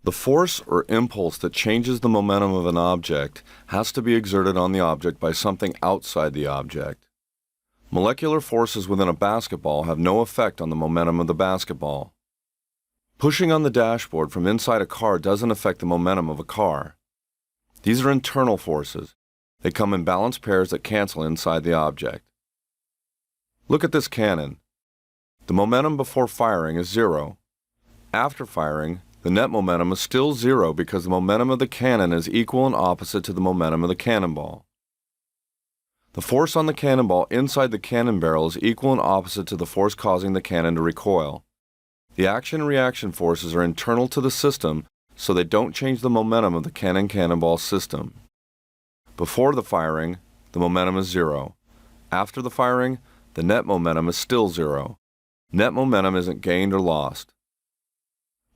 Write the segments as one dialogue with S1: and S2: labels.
S1: The force or impulse that changes the momentum of an object has to be exerted on the object by something outside the object. Molecular forces within a basketball have no effect on the momentum of the basketball. Pushing on the dashboard from inside a car doesn't affect the momentum of a car. These are internal forces. They come in balanced pairs that cancel inside the object. Look at this cannon. The momentum before firing is 0. After firing, the net momentum is still 0 because the momentum of the cannon is equal and opposite to the momentum of the cannonball. The force on the cannonball inside the cannon barrel is equal and opposite to the force causing the cannon to recoil. The action and reaction forces are internal to the system, so they don't change the momentum of the cannon-cannonball system. Before the firing, the momentum is 0. After the firing, the net momentum is still 0. Net momentum isn't gained or lost.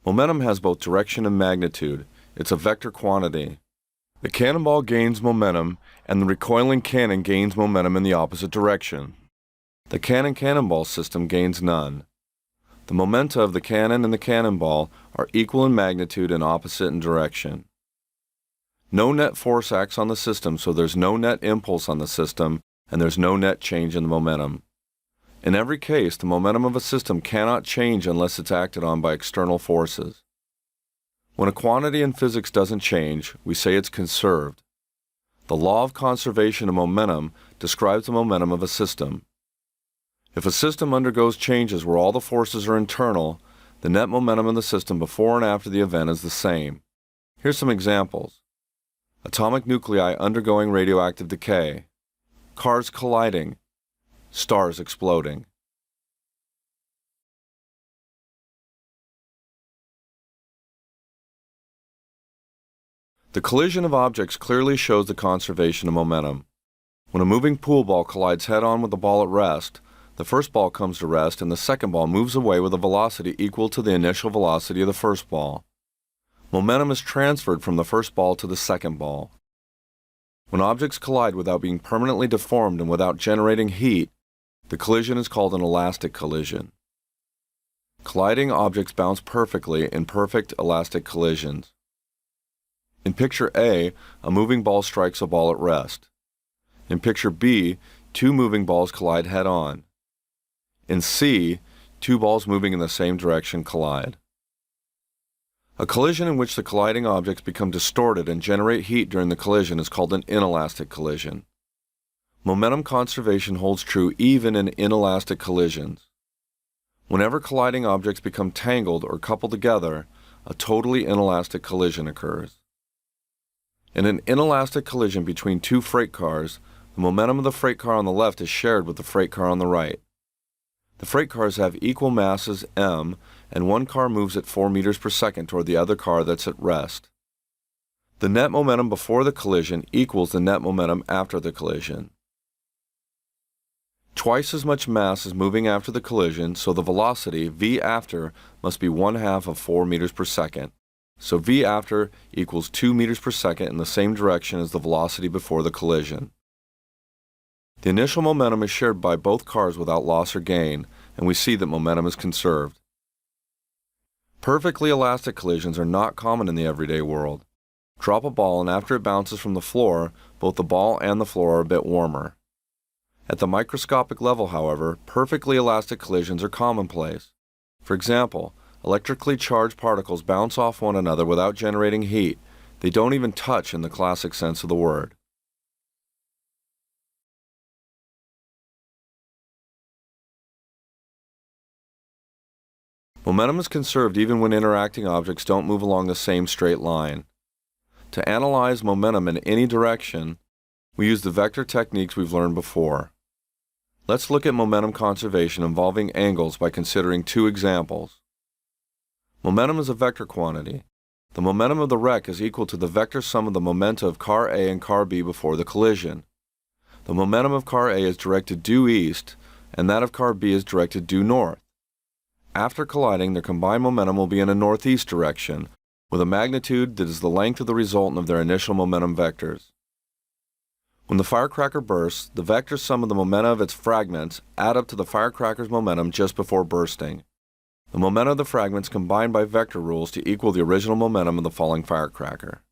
S1: Momentum has both direction and magnitude. It's a vector quantity. The cannonball gains momentum, and the recoiling cannon gains momentum in the opposite direction. The cannon-cannonball system gains none. The momenta of the cannon and the cannonball are equal in magnitude and opposite in direction. No net force acts on the system, so there's no net impulse on the system, and there's no net change in the momentum. In every case, the momentum of a system cannot change unless it's acted on by external forces. When a quantity in physics doesn't change, we say it's conserved. The law of conservation of momentum describes the momentum of a system. If a system undergoes changes where all the forces are internal, the net momentum of the system before and after the event is the same. Here's some examples. Atomic nuclei undergoing radioactive decay. Cars colliding. Stars exploding. The collision of objects clearly shows the conservation of momentum. When a moving pool ball collides head-on with a ball at rest, the first ball comes to rest and the second ball moves away with a velocity equal to the initial velocity of the first ball. Momentum is transferred from the first ball to the second ball. When objects collide without being permanently deformed and without generating heat, the collision is called an elastic collision. Colliding objects bounce perfectly in perfect elastic collisions. In picture A, a moving ball strikes a ball at rest. In picture B, two moving balls collide head-on. In C, two balls moving in the same direction collide. A collision in which the colliding objects become distorted and generate heat during the collision is called an inelastic collision. Momentum conservation holds true even in inelastic collisions. Whenever colliding objects become tangled or coupled together, a totally inelastic collision occurs. In an inelastic collision between two freight cars, the momentum of the freight car on the left is shared with the freight car on the right. The freight cars have equal masses m, and one car moves at 4 meters per second toward the other car that's at rest. The net momentum before the collision equals the net momentum after the collision. Twice as much mass is moving after the collision, so the velocity, v after, must be 1/2 of 4 meters per second. So v after equals 2 meters per second in the same direction as the velocity before the collision. The initial momentum is shared by both cars without loss or gain, and we see that momentum is conserved. Perfectly elastic collisions are not common in the everyday world. Drop a ball and after it bounces from the floor, both the ball and the floor are a bit warmer. At the microscopic level, however, perfectly elastic collisions are commonplace. For example, electrically charged particles bounce off one another without generating heat. They don't even touch in the classic sense of the word. Momentum is conserved even when interacting objects don't move along the same straight line. To analyze momentum in any direction, we use the vector techniques we've learned before. Let's look at momentum conservation involving angles by considering two examples. Momentum is a vector quantity. The momentum of the wreck is equal to the vector sum of the momenta of car A and car B before the collision. The momentum of car A is directed due east, and that of car B is directed due north. After colliding, their combined momentum will be in a northeast direction, with a magnitude that is the length of the resultant of their initial momentum vectors. When the firecracker bursts, the vector sum of the momenta of its fragments add up to the firecracker's momentum just before bursting. The momentum of the fragments combined by vector rules to equal the original momentum of the falling firecracker.